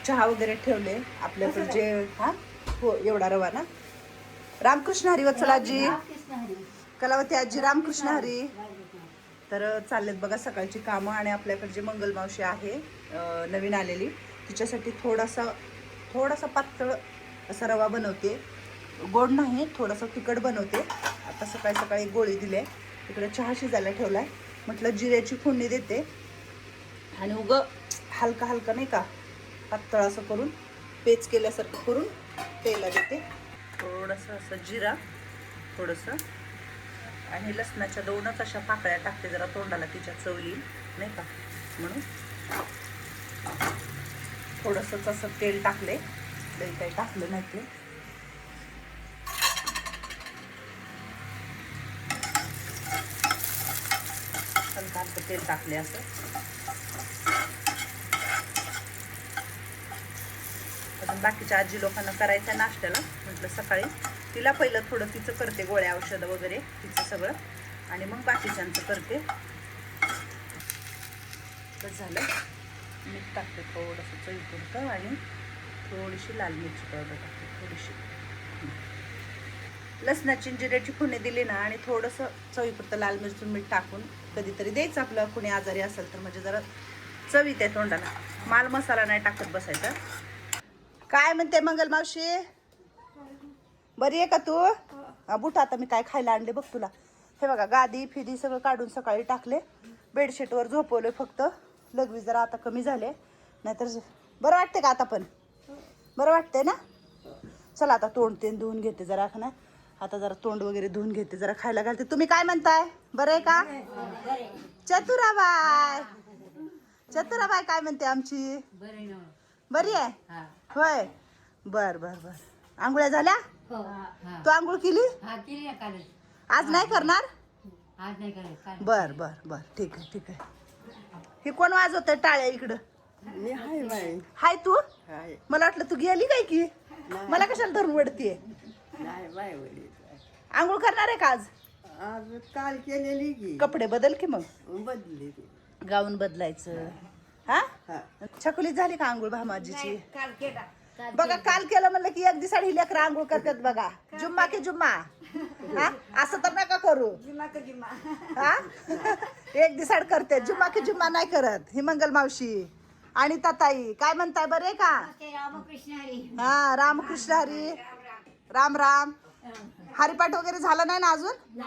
चहा वगैरे ठेवले आपल्याकडे जे हा हो एवढा रवा ना. रामकृष्ण हरी वत्सल आजी, कलावती आजी, रामकृष्ण हरी. तर चाललेत बघा सकाळची कामं. आणि आपल्याकडे जे मंगलमावशी आहे नवीन आलेली, तिच्यासाठी थोडासा पातळ असा रवा बनवते. गोड नाही, थोडासा तिखट बनवते. आता सकाळी सकाळी गोळी दिली आहे. इकडे चहा शिजायला ठेवला आहे. म्हटलं जिऱ्याची फोडणी देते आणि हलका हलका नाही का पातळ असं करून पेच केल्यासारखं करून तेला देते. थोडंसं असं जिरा, थोडंसं आणि लसणाच्या 2च अशा पाकळ्या टाकते, जरा तोंडाला तिच्या चव येईल नाही का म्हणून. थोडंसंच असं तेल टाकले, लई काही टाकलं नाही ते. हलका हलकं तेल टाकले असं. अजून बाकीच्या आजी लोकांना करायचं आहे नाश्त्याला. म्हटलं सकाळी तिला पहिलं थोडं तिचं करते, गोळ्या औषधं वगैरे तिचं सगळं, आणि मग बाकीच्यांचं करते. तर झालं. मीठ टाकते थोडंसं चवीपुरतं आणि थोडीशी लाल मिरची पावडर टाकते, थोडीशी. लसणाची जिऱ्याची फोडणी दिली ना आणि थोडंसं चवीपुरतं लाल मिरची मीठ टाकून कधीतरी द्यायचं आपलं, कुणी आजारी असेल तर, म्हणजे जरा चवी त्या तोंडाला. माल मसाला नाही टाकत बसायचा. काय म्हणते मंगल मावशी, बरी आहे का तू? बुट आता मी काय खायला आणले बघ तुला. हे बघा गादी फिदी सगळं काढून सकाळी टाकले. बेडशीटवर झोपवले फक्त. लघवी जरा आता कमी झाले, नाहीतर बरं वाटते का आता? पण बरं वाटतंय ना. चला आता तोंड ते धुवून घेते जरा ना. आता जरा तोंड वगैरे धुवून घेते, जरा खायला घालते. तुम्ही काय म्हणताय, बरं आहे का? चतुराबाई, चतुराबाई काय म्हणते आमची? बरी आहे होय. बर बर बर. आंघोळ्या झाल्या? तू आंघोळ केली? आज नाही करणार? बर बर बर ठीक आहे ठीक आहे. हे कोण वाजवत टाळ्या इकडं? हाय तू? मला वाटलं तू गेली काय की. मला कशाला धरून वडतीये? आंघोळ करणार आहे का आज? काल केलेली की. कपडे बदल की मग. बदली गाऊन बदलायचं. हा छकुली झाली का आंघोळ भामाजीची? बघा काल केलं म्हणलं की एक दिवसाड ही लेकरं आंघोळ करतात बघा. जुम्मा की जुम्मा. हा असं तर नका करू. हा एक दिवसाड करते, जुम्मा की जुम्मा नाही करत. ही मंगल मावशी आणि ताताई काय म्हणताय, बरे का? हा रामकृष्ण हरी. राम राम. हरिपाठ वगैरे झाला नाही ना अजून?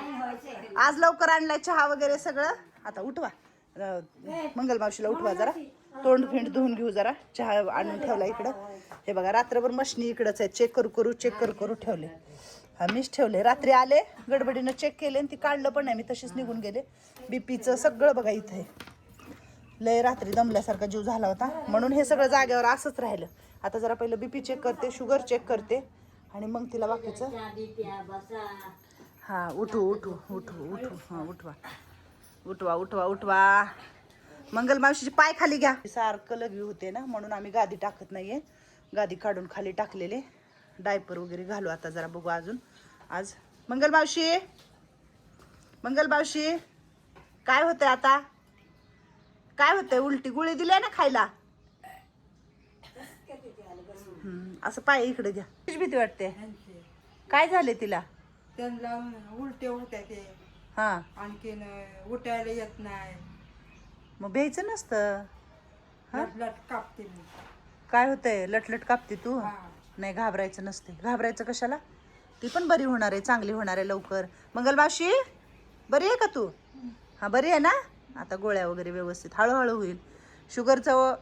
आज लवकर आणलाय चहा वगैरे सगळं. आता उठवा मंगल मावशीला, उठवा जरा. तोंड फिंड धुवून घेऊ जरा. चहा आणून ठेवला इकडं. हे बघा रात्रभर मशनी इकडंच आहे, चेक करू ठेवले. हा मीच ठेवले. रात्री आले गडबडीनं चेक केले आणि ती काढलं पण नाही, मी तशीच निघून गेले. बीपीचं सगळं बघा इथं आहे. लय रात्री दमल्यासारखा जीव झाला होता, म्हणून हे सगळं जागेवर असंच राहिलं. आता जरा पहिलं बीपी चेक करते, शुगर चेक करते आणि मग तिला बाकीचं. हा उठू उठू उठू उठू. हा उठवा उठवा उठवा उठवा. मंगल मावशीची पाय खाली घ्या. सारखं लघवी होते ना, म्हणून आम्ही गादी टाकत नाहीये. गादी काढून खाली टाकलेले. डायपर वगैरे घालू आता जरा, बघू अजून. आज मंगल मावशी, मंगल मावशी काय होतंय आता? काय होतंय? उलटी गोळी दिली ना खायला. असं पाय इकडे घ्या. भीती वाटते. काय झाले तिला? त्यांना उलटे होत्या ते. हा आणखीन उठायला येत नाही. मग भ्यायचं नसतं. लट कापते मी. काय होतंय? लटलट कापते तू? हा. नाही घाबरायचं नसते. घाबरायचं कशाला? ती पण बरी होणार आहे, चांगली होणार आहे लवकर. मंगल मावशी बरी आहे का तू? हा बरी आहे ना. आता गोळ्या वगैरे व्यवस्थित हळूहळू होईल. शुगरचं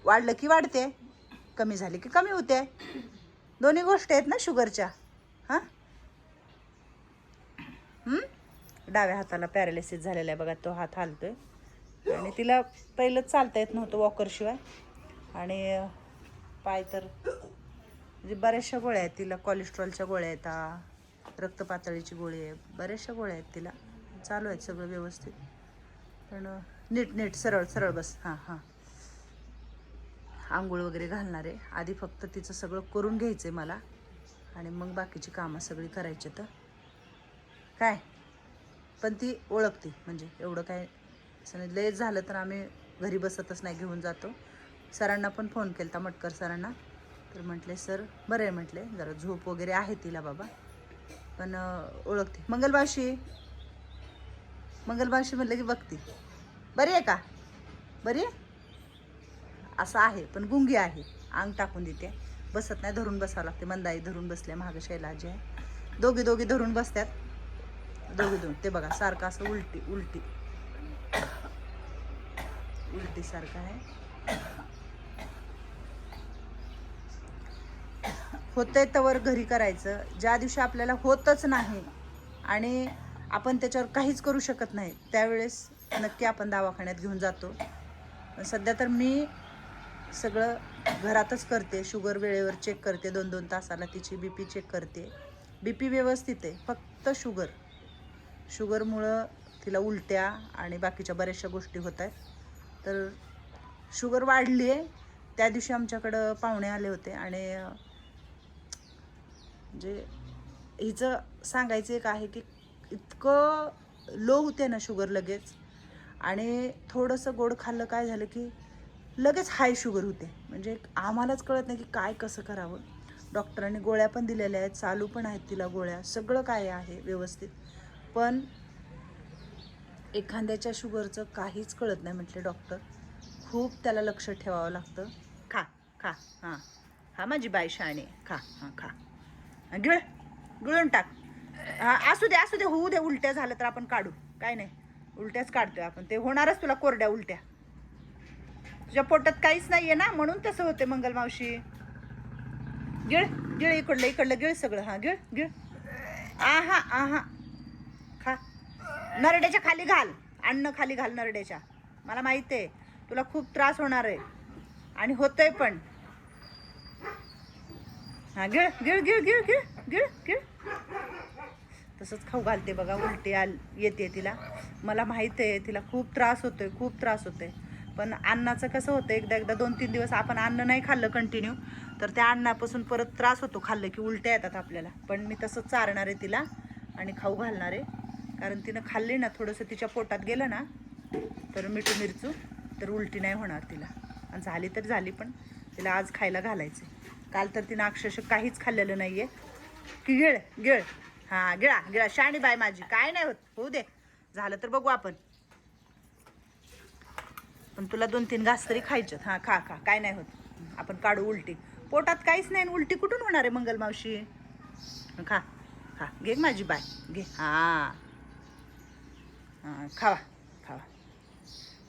वाढलं की वाढते, कमी झाली की कमी होते. दोन्ही गोष्टी आहेत ना शुगरच्या. हां डाव्या हाताला पॅरालिसिस झालेला आहे बघा, तो हात हालतोय. आणि तिला पहिलंच चालता येत नव्हतं वॉकरशिवाय. आणि पाय तर म्हणजे बऱ्याचशा गोळ्या आहेत तिला. कोलेस्ट्रॉलच्या गोळ्या आहेत, रक्तपातळीची गोळी आहे, बऱ्याचशा गोळ्या आहेत तिला. चालू आहेत सगळं व्यवस्थित. पण नीट सरळ सरळ बस. हां हां आंघोळ वगैरे घालणार आहे आधी. फक्त तिचं सगळं करून घ्यायचं आहे मला, आणि मग बाकीची कामं सगळी करायची. तर काय पण ती ओळखते, म्हणजे एवढं काय लयच झालं तर आम्ही घरी बसतच नाही, घेऊन जातो. सरांना पण फोन केला मटकर सरांना, तर म्हटले सर बरं आहे म्हटले, जरा झोप वगैरे आहे तिला बाबा, पण ओळखते. मंगलमावशी म्हटलं की बघते. बरी आहे का? बरी आहे. असं आहे पण गुंगी आहे, अंग टाकून देते, बसत नाही, धरून बसावं लागते. मंदाई धरून बसल्या, महाग शैलाजी आहे, दोघी धरून बसतात, दोघी. ते बघा सारखं असं उलटी सारखं आहे. होतंय तवर घरी करायचं. ज्या दिवशी आपल्याला होतच नाही आणि आपण त्याच्यावर काहीच करू शकत नाही, त्यावेळेस नक्की आपण दवाखान्यात घेऊन जातो. सध्या तर मी सगळं घरातच करते. शुगर वेळेवर चेक करते, 2-2 तासाला तिची BP चेक करते. BP व्यवस्थित आहे, फक्त शुगरमुळं तिला उलट्या आणि बाकीच्या बऱ्याचशा गोष्टी होत आहेत. तर शुगर वाढली आहे. त्या दिवशी आमच्याकडं पाहुणे आले होते आणि म्हणजे हिचं सांगायचं एक आहे की इतकं लो होते ना शुगर लगेच, आणि थोडंसं गोड खाल्लं काय झालं की लगेच हाय शुगर होते. म्हणजे आम्हालाच कळत नाही की काय कसं करावं. डॉक्टरांनी गोळ्या पण दिलेल्या आहेत, चालू पण आहेत तिला गोळ्या, सगळं काय आहे व्यवस्थित, पण एखाद्याच्या शुगरचं काहीच कळत नाही म्हटले डॉक्टर. खूप त्याला लक्ष ठेवावं लागतं. खा हां हा माझी बाई शाणे, खा हां खा, गिळून टाक. हां असू दे होऊ दे. उलट्या झालं तर आपण काढू, काय नाही, उलट्याच काढतोय आपण, ते होणारच तुला कोरड्या उलट्या. तुझ्या पोटात काहीच नाहीये ना, म्हणून तसं होते. मंगलमावशी गिळ इकडलं गिळ सगळं. हां गिळ. आहा खा. नरड्याच्या खाली घाल, अन्न खाली घाल नरड्याच्या. मला माहिती आहे तुला खूप त्रास होणार आहे आणि होतंय पण. हां गिळ. तसंच खाऊ घालते बघा. उलटी येते तिला, मला माहिती आहे तिला खूप त्रास होतोय. पण अन्नाचं कसं होतं, एकदा 2-3 दिवस आपण अन्न नाही खाल्लं कंटिन्यू, तर त्या अन्नापासून परत त्रास होतो. खाल्लं की उलट्या येतात आपल्याला. पण मी तसंच चारणार आहे तिला आणि खाऊ घालणार आहे, कारण तिनं खाल्ली ना, थोडंसं तिच्या पोटात गेलं ना तर मिठू मिरचू, तर उलटी नाही होणार तिला. आणि झाली तर झाली, पण तिला आज खायला घालायचं. काल तर तिनं अक्षरशः काहीच खाल्लेलं नाही आहे. की गिळ हां गिळा शाणी बाय माझी, काय नाही होत, होऊ दे. झालं तर बघू आपण, पण तुला 2-3 घास तरी खायच्यात. हां खा काय नाही होत, आपण काढू उलटी. पोटात काहीच नाही, उलटी कुठून होणार आहे मंगलमावशी? खा घे माझी बाय, घे. हां खावा.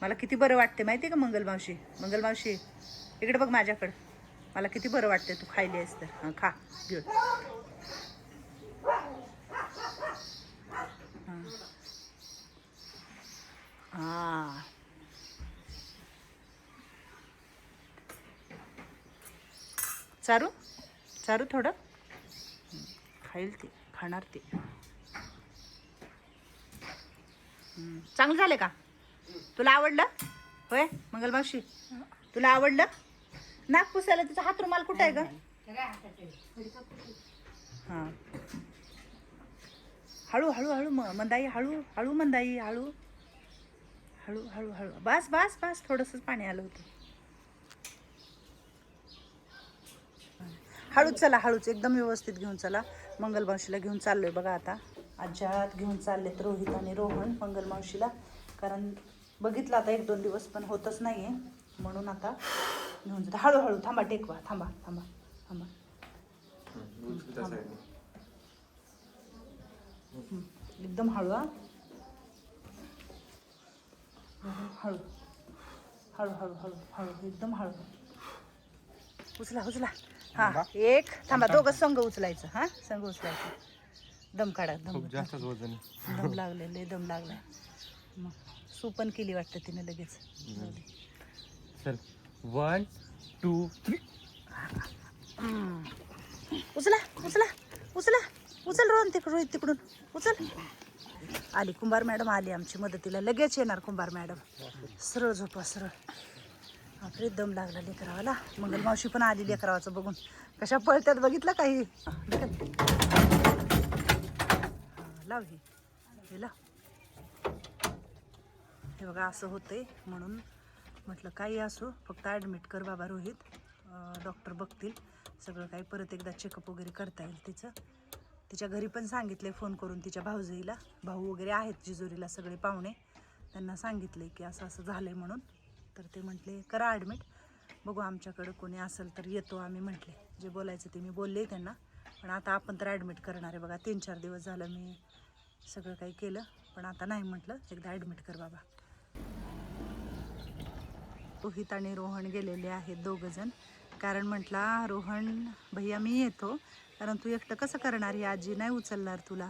मला किती बरं वाटते माहिती आहे का मंगलमावशी इकडे बघ माझ्याकडं. मला किती बरं वाटते तू खायली आहेस तर. हां खा गिळ. हां चारू थोडं खाईल ती, खाणार ती. चांगलं झालं का? तुला आवडलं होय मंगलमावशी? तुला आवडलं? नाक पुसायला तिचा हात रुमाल कुठं आहे ग? हां हळू मंदाई, हळू मंदाई, हळू. बस थोडंसंच पाणी आलं होतं. हळूच एकदम व्यवस्थित घेऊन चला. मंगलमावशीला घेऊन चाललोय बघा आता. आज्यात घेऊन चाललेत रोहित आणि रोहन मंगलमावशीला, कारण बघितलं आता 1-2 दिवस पण होतच नाहीये, म्हणून आता घेऊन जातो. हळू थांबा, टेकवा, थांबा. एकदम हळू. हळू एकदम हळू. उचला. हां एक थांबा, दोघं संघ उचलायचं. हां संघ उचलायचं. दम काढा, दम लागले, दम लागलाय. मग सूपन केली वाटतं तिने लगेच. चल 1 2 3. उचल रोहित तिकडून उचल. आली कुंभार मॅडम, आली आमची मदतीला. लगेच येणार कुंभार मॅडम. सरळ झोपा, सरळ. आपले दम लागला लेकरावाला. मंगलमावशी पण आली लेकरावाचं बघून, कशा पळत्यात बघितलं काही. लाव हे लाव. हे बघा असं होतंय, म्हणून म्हटलं काही असो, फक्त ॲडमिट कर बाबा रोहित, डॉक्टर बघतील सगळं काही, परत एकदा चेकअप वगैरे करता येईल तिचं. तिच्या घरी पण सांगितले फोन करून, तिच्या भाऊजाईला, भाऊ वगैरे आहेत जिजोरीला सगळे पाहुणे, त्यांना सांगितले की असं असं झालं आहे म्हणून. तर ते म्हटले करा ॲडमिट, बघू आमच्याकडं कोणी असेल तर येतो आम्ही म्हटले. जे बोलायचं ते मी बोलले त्यांना, पण आता आपण तर ॲडमिट करणार आहे बघा. 3-4 दिवस झालं मी सगळं काही केलं, पण आता नाही म्हटलं, एकदा ॲडमिट कर बाबा. रोहित आणि रोहन गेलेले आहेत दोघंजण, कारण म्हटला रोहन भैया मी येतो, कारण तू एकटं कसं करणार, ही आजी नाही उचलणार तुला.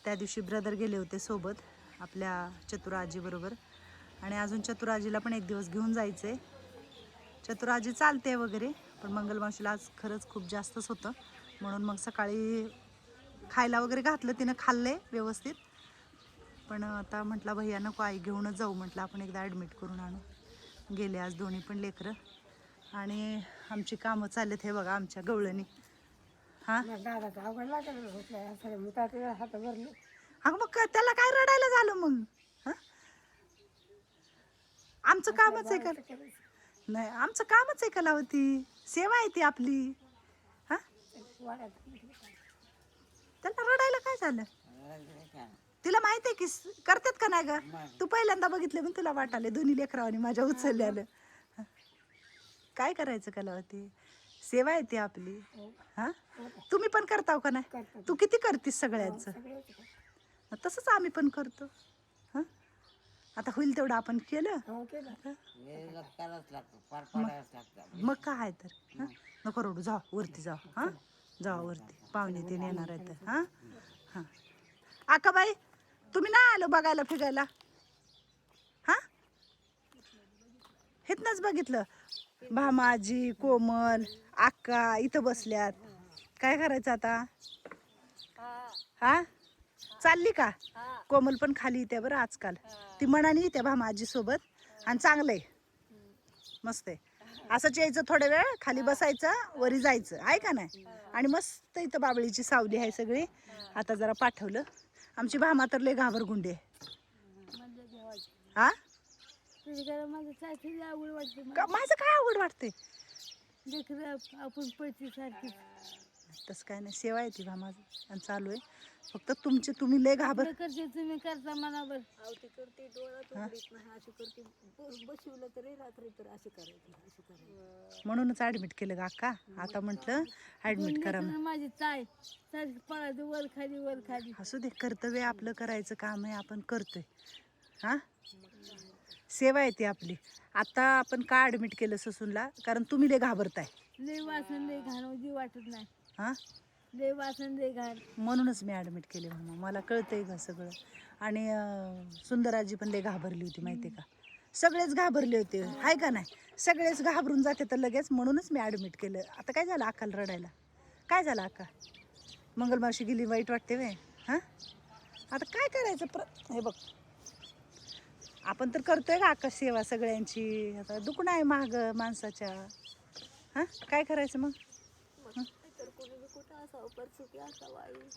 त्या दिवशी ब्रदर गेले होते सोबत आपल्या चतुराजीबरोबर, आणि अजून चतुराजीला पण एक दिवस घेऊन जायचं आहे. चतुराजी चालते वगैरे, पण मंगलमावशीला आज खरंच खूप जास्तच होतं, म्हणून मग सकाळी खायला वगैरे घातलं, तिनं खाल्ले व्यवस्थित. पण आता म्हटलं भैया नको आई घेऊनच जाऊ, म्हटलं आपण एकदा ॲडमिट करून आणू. गेले आज दोन्ही पण लेकरं, आणि आमची कामं चाललेत हे बघा आमच्या गवळणी. हां अगं मग त्याला काय रडायला झालं मग? हां आमचं कामच आहे का? नाही आमचं कामच आहे कलावती, सेवा आहे ती आपली. हां त्याला रडायला काय झालं? तिला माहिती आहे की करतात का नाही ग? तू पहिल्यांदा बघितले पण तुला वाटाले दोन्ही लेकरावानी माझ्या उचलल्यानं. काय करायचं कलावती, सेवा आहे ती आपली. हां तुम्ही पण करताव का नाही? तू किती करतीस सगळ्यांचं, तसंच आम्ही पण करतो. हां आता होईल तेवढं आपण केलं, मग काय तर. हां नको रडू, जा वरती जा. हां जा वरती, पाहुणे ते येणार आहेत. हां हां आकाबाई तुम्ही नाही आलो बघायला फिरायला? हां हेतनंच बघितलं, भामाजी कोमल आक्का इथं बसल्यात. काय करायचं आता? हां चालली का? कोमल पण खाली येते बरं आजकाल, ती मनाने येते भामाजी सोबत, आणि चांगलं आहे, मस्त आहे. असंच यायचं थोडा वेळ, खाली बसायचं, वरी जायचं आहे का नाही, आणि मस्त इथं बाबळीची सावली आहे सगळी. आता जरा पाठवलं, आमची भामा तर लय घाबरगुंडी आहे. हा माझं काय आवड वाटते? आपण पळती सारखी तसं काय नाही, सेवा आहे ती भामाचं, आणि चालू आहे. फक्त तुमचे तुम्ही लय घाबर करते, तुम्ही करता मनावर. आवती करते, डोळ्यात उघडीत नाही, अशी करते, बसवलं तरी रात्री तर अशी करायची, अशी करायची. म्हणूनच ऍडमिट केलं का अक्का. आता म्हटलं ऍडमिट करा. माझी ताई सारखी पळायचं वर खाली वर खाली. असू दे, कर्तव्य आपलं करायचं काम आहे, आपण करतोय. हा सेवा आहे ती आपली. आता आपण का ऍडमिट केलं ससूनला, कारण तुम्ही लय घाबरताय. लय वासन लय घाण जी वाटत नाही. हा लय वासन लय घाण, म्हणूनच मी ऍडमिट केले म्हणून मला कळतंय ग सगळं. आणि सुंदराजी पण लय घाबरली होती माहिती का, सगळेच घाबरले होते हाय का नाही, सगळेच घाबरून जाते तर लगेच, म्हणूनच मी ऍडमिट केलं. आता काय झालं अक्काला रडायला? काय झालं अक्का? मंगलमावशी गेली वाईट वाटते वे? हां आता काय करायचं हे बघ, आपण तर करतोय का अक्का सेवा सगळ्यांची. आता दुखणं आहे महाग माणसाच्या. हां काय करायचं मग?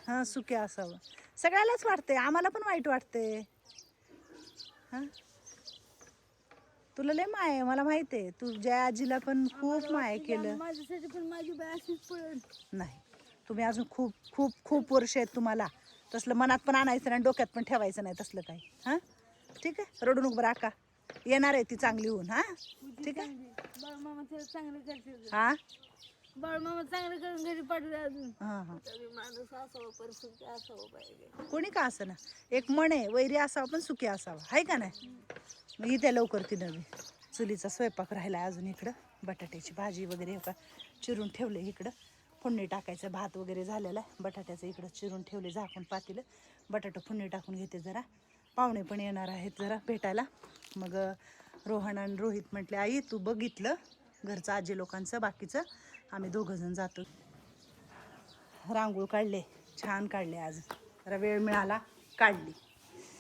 हां सुखी असावं, सगळ्यालाच वाटते, आम्हाला पण वाईट वाटते. हां तुला लय माय आहे, मला माहिती आहे. तू जया आजीला पण खूप माय केलं. माझ्यासाठी पण माझी बाई अशीच पळण. नाही तुम्ही अजून खूप खूप खूप वर्ष आहेत तुम्हाला, तसलं मनात पण आणायचं नाही, डोक्यात पण ठेवायचं नाही तसलं काही. हां ठीक आहे, रडू नको बरं अक्का, येणार आहे ती चांगली होऊन. हां ठीक आहे. बाळमामा चांगलं करते, हां बाळमामा चांगलं करून घरी पाठवले अजून. हां हां माणूस असावं पण सुखी असावं पाहिजे. कोणी का असं ना, एक म्हण आहे, वैरी असावं पण सुखी असावं, आहे का नाही. मग इथे लवकर ती नवी चुलीचा स्वयंपाक राहिला अजून. इकडं बटाट्याची भाजी वगैरे का चिरून ठेवले, इकडं फोडणी टाकायचं, भात वगैरे झालेला आहे. बटाट्याचं इकडं चिरून ठेवले झाकून पातेलं, बटाटा फोडणी टाकून घेते जरा. पाहुणे पण येणार आहेत जरा भेटायला. मग रोहन आणि रोहित म्हटले आई तू बघितलं घरचं आजी लोकांचं, बाकीचं आम्ही दोघंजण जातो. रांगोळ काढले, छान काढले, आज जरा वेळ मिळाला काढली.